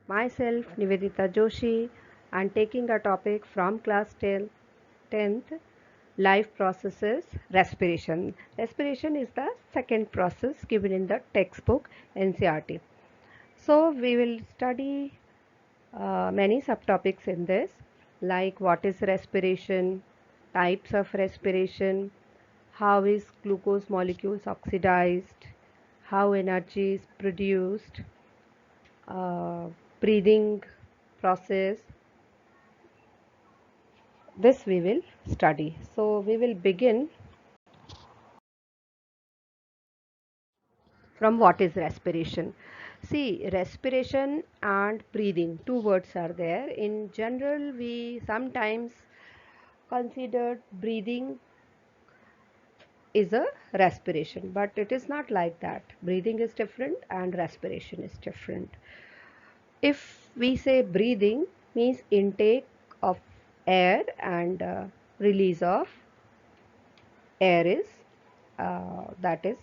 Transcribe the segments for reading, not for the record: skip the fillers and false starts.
Myself, Nivedita Joshi, and taking a topic from class 10th, life processes respiration. Respiration is the second process given in the textbook NCERT. So we will study many subtopics in this, like what is respiration, types of respiration, how is glucose molecules oxidized, how energy is produced, uh, breathing process. This we will study. So we will begin from what is respiration. See, respiration and breathing, two words are there. In general, we sometimes consider breathing is a respiration, but it is not like that. Breathing is different and respiration is different. If we say breathing means intake of air and release of air is that is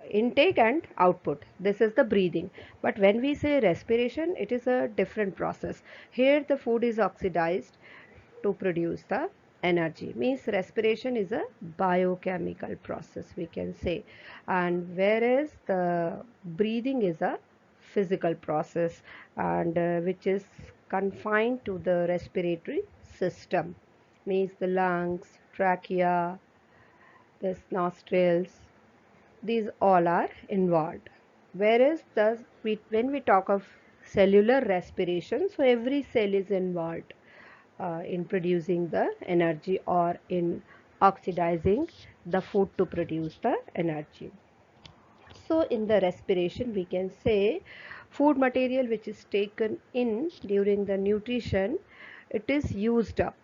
intake and output. This is the breathing. But when we say respiration, it is a different process. Here the food is oxidized to produce the energy. Means respiration is a biochemical process, we can say, and whereas the breathing is a physical process, and which is confined to the respiratory system, means the lungs, trachea, the nostrils, these all are involved. Whereas when we talk of cellular respiration, so every cell is involved in producing the energy or in oxidizing the food to produce the energy. So in the respiration we can say food material which is taken in during the nutrition, it is used up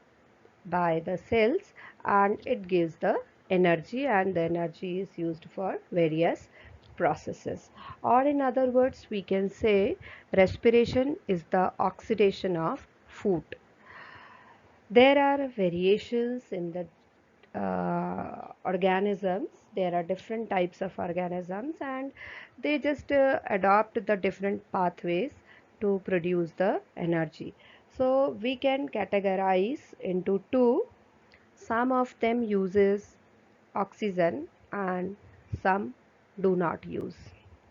by the cells and it gives the energy, and the energy is used for various processes. Or in other words, we can say respiration is the oxidation of food. There are variations in the organisms. There are different types of organisms, and they just adopt the different pathways to produce the energy. So we can categorize into two. Some of them uses oxygen and some do not use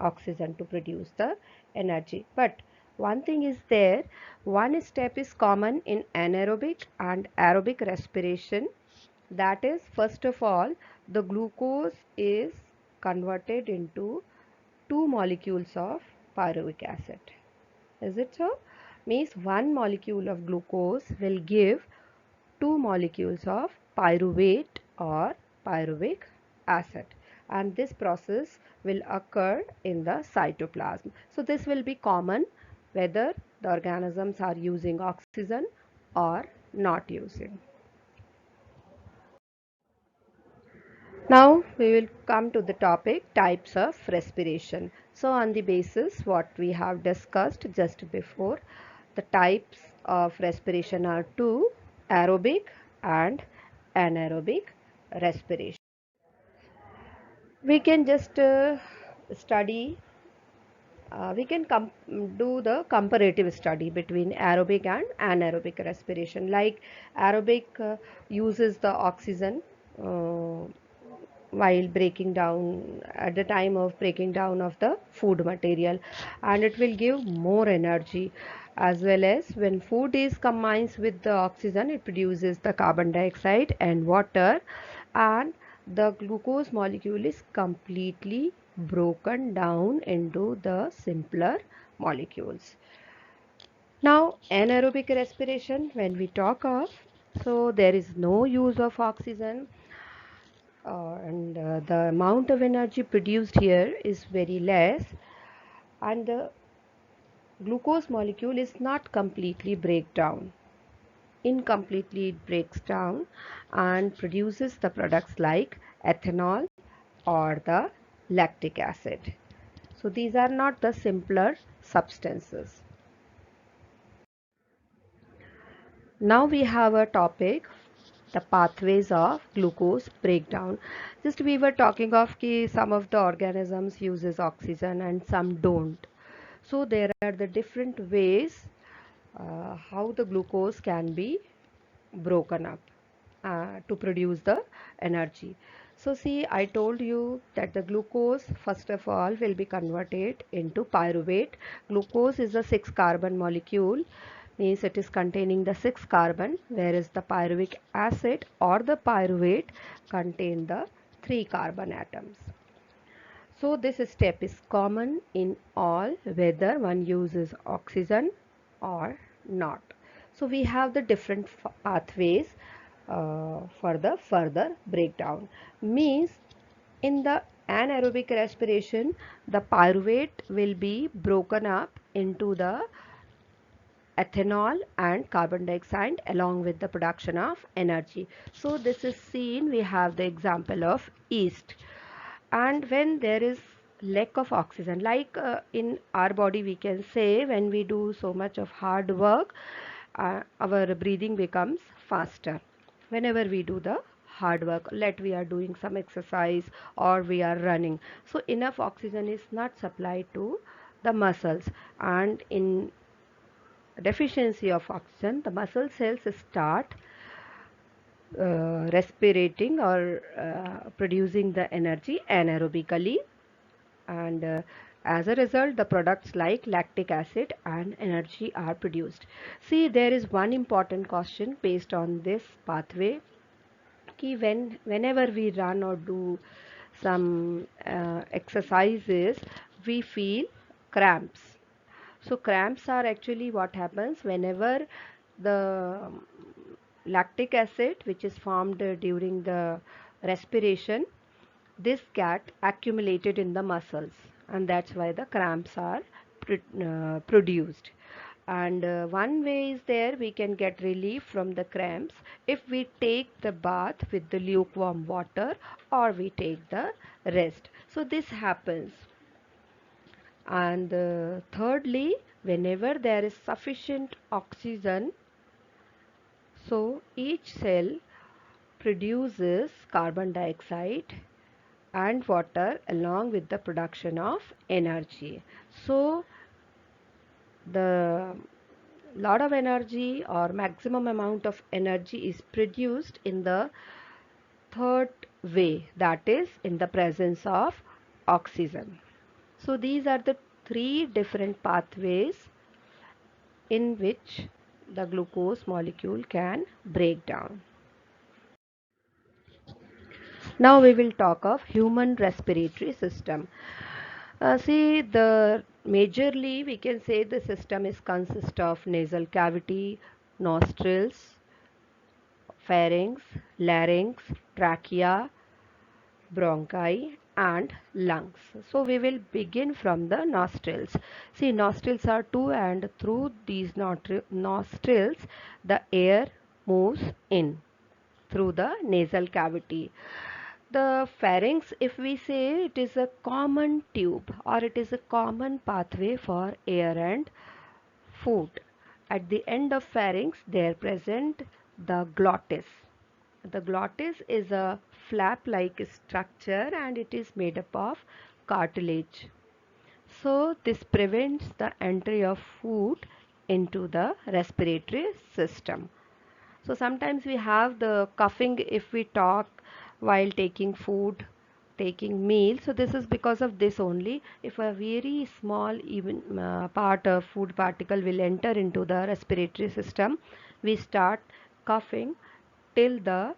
oxygen to produce the energy. But one thing is there, one step is common in anaerobic and aerobic respiration. That is, first of all, the glucose is converted into two molecules of pyruvic acid. Is it so? Means one molecule of glucose will give two molecules of pyruvate or pyruvic acid, and this process will occur in the cytoplasm. So this will be common whether the organisms are using oxygen or not using. Now we will come to the topic types of respiration. So on the basis what we have discussed just before, the types of respiration are two: aerobic and anaerobic respiration. We can just study we can do the comparative study between aerobic and anaerobic respiration. Like aerobic uses the oxygen uh, while breaking down, at the time of breaking down of the food material, and it will give more energy. As well as when food is combines with the oxygen, it produces the carbon dioxide and water, and the glucose molecule is completely broken down into the simpler molecules. Now anaerobic respiration, when we talk of, so there is no use of oxygen, and the amount of energy produced here is very less, and the glucose molecule is not completely break down. Incompletely it breaks down and produces the products like ethanol or the lactic acid. So these are not the simpler substances. Now we have a topic, the pathways of glucose breakdown. Just we were talking of ki some of the organisms uses oxygen and some don't. So there are the different ways how the glucose can be broken up to produce the energy. So see, I told you that the glucose first of all will be converted into pyruvate. Glucose is a 6 carbon molecule, means it is containing the 6 carbon, whereas the pyruvic acid or the pyruvate contain the 3 carbon atoms. So this step is common in all whether one uses oxygen or not. So we have the different pathways for the further breakdown. Means in the anaerobic respiration, the pyruvate will be broken up into the ethanol and carbon dioxide along with the production of energy. So this is seen, we have the example of yeast. And when there is lack of oxygen, like in our body we can say when we do so much of hard work, our breathing becomes faster. Whenever we do the hard work, let we are doing some exercise or we are running, so enough oxygen is not supplied to the muscles, and in deficiency of oxygen, the muscle cells start respirating or producing the energy anaerobically, and as a result the products like lactic acid and energy are produced. See, there is one important question based on this pathway, कि whenever we run or do some exercises, we feel cramps. So cramps are actually what happens whenever the lactic acid which is formed during the respiration, this get accumulated in the muscles, and that's why the cramps are produced. And one way is there we can get relief from the cramps if we take the bath with the lukewarm water or we take the rest. So this happens. And thirdly, whenever there is sufficient oxygen, so each cell produces carbon dioxide and water along with the production of energy. So the lot of energy or maximum amount of energy is produced in the third way, that is in the presence of oxygen. So these are the three different pathways in which the glucose molecule can break down. Now we will talk of human respiratory system. See, the majorly we can say the system is consist of nasal cavity, nostrils, pharynx, larynx, trachea, bronchi and lungs. So we will begin from the nostrils. See, nostrils are two, and through these nostrils the air moves in through the nasal cavity. The pharynx, if we say, it is a common tube or it is a common pathway for air and food. At the end of pharynx there present the glottis. The glottis is a flap-like structure and it is made up of cartilage. So this prevents the entry of food into the respiratory system. So sometimes we have the coughing if we talk while taking food, taking meal. So this is because of this only. If a very small even part of food particle will enter into the respiratory system, we start coughing till the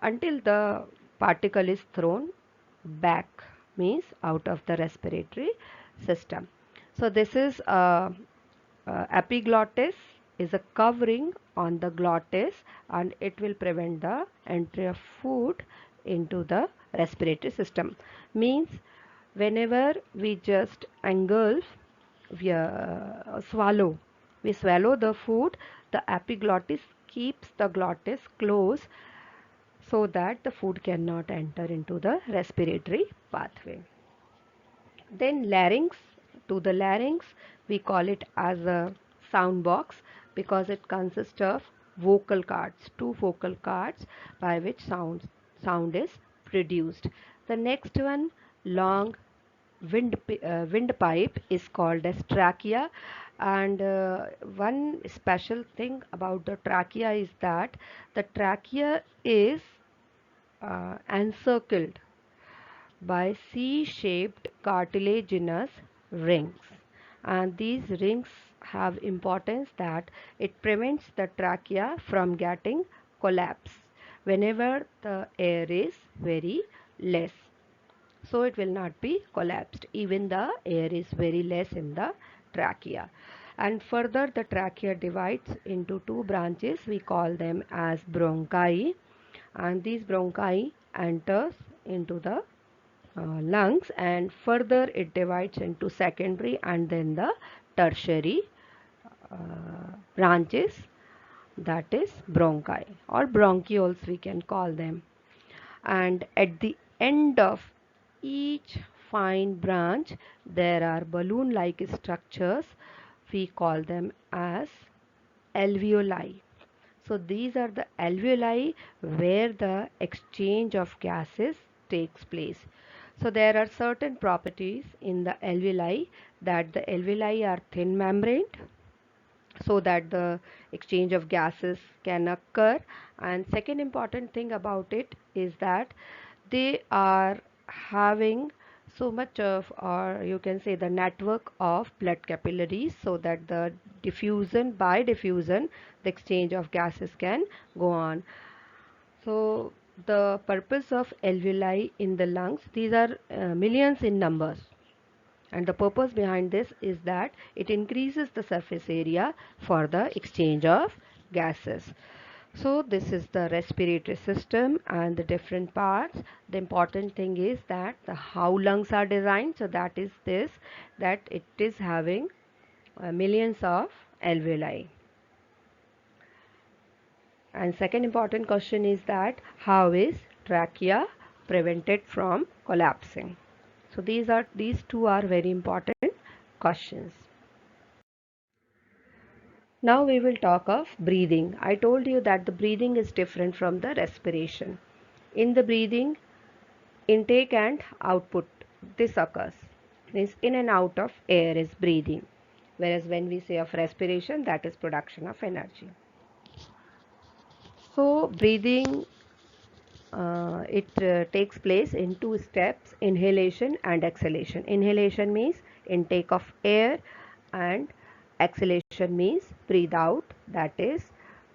until the particle is thrown back, means out of the respiratory system. So this is epiglottis is a covering on the glottis, and it will prevent the entry of food into the respiratory system. Means whenever we just engulf, we swallow the food, the epiglottis keeps the glottis close so that the food cannot enter into the respiratory pathway. Then larynx, to the larynx we call it as a sound box because it consists of vocal cords, two vocal cords by which sound is produced. The next one, long windpipe, is called as trachea, And one special thing about the trachea is that the trachea is encircled by C-shaped cartilaginous rings, and these rings have importance that it prevents the trachea from getting collapse whenever the air is very less. So it will not be collapsed even the air is very less in the trachea. And further, the trachea divides into two branches. We call them as bronchi, and these bronchi enters into the lungs, and further it divides into secondary and then the tertiary branches, that is bronchi or bronchioles we can call them. And at the end of each fine branch there are balloon like structures, we call them as alveoli. So these are the alveoli where the exchange of gases takes place. So there are certain properties in the alveoli, that the alveoli are thin membraned so that the exchange of gases can occur. And second important thing about it is that they are having so much of, or you can say the network of blood capillaries, so that the diffusion, by diffusion the exchange of gases can go on. So the purpose of alveoli in the lungs, these are millions in numbers, and the purpose behind this is that it increases the surface area for the exchange of gases. So this is the respiratory system and the different parts. The important thing is that the how lungs are designed. So that is this, that it is having millions of alveoli. And second important question is that how is trachea prevented from collapsing? So these two are very important questions. Now we will talk of breathing. I told you that the breathing is different from the respiration. In the breathing, intake and output, this occurs. Means in and out of air is breathing. Whereas when we say of respiration, that is production of energy. So breathing, it takes place in two steps: inhalation and exhalation. Inhalation means intake of air, and exhalation means breathe out, that is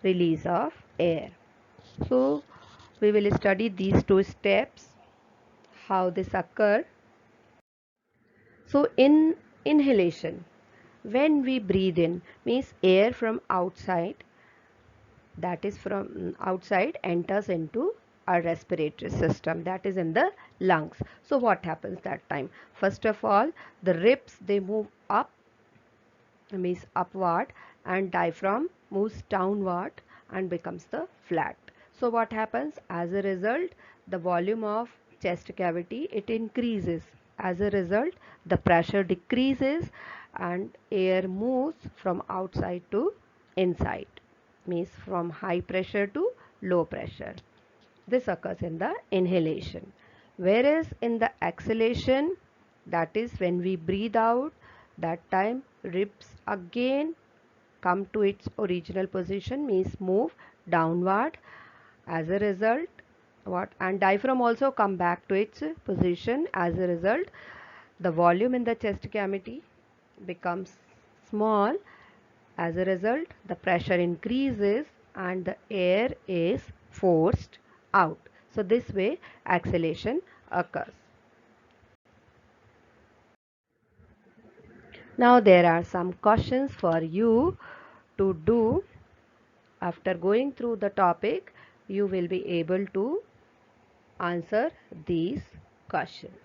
release of air. So we will study these two steps, how this occur. So in inhalation, when we breathe in, means air from outside, that is from outside, enters into our respiratory system, that is in the lungs. So what happens that time? First of all, the ribs, they move up, means upward, and diaphragm moves downward and becomes the flat. So what happens? As a result, the volume of chest cavity, it increases. As a result, the pressure decreases and air moves from outside to inside, means from high pressure to low pressure. This occurs in the inhalation. Whereas in the exhalation, that is when we breathe out, that time ribs again come to its original position, means move downward. As a result, what, and diaphragm also come back to its position. As a result, the volume in the chest cavity becomes small. As a result, the pressure increases and the air is forced out. So this way exhalation occurs. Now there are some questions for you to do. After going through the topic, you will be able to answer these questions.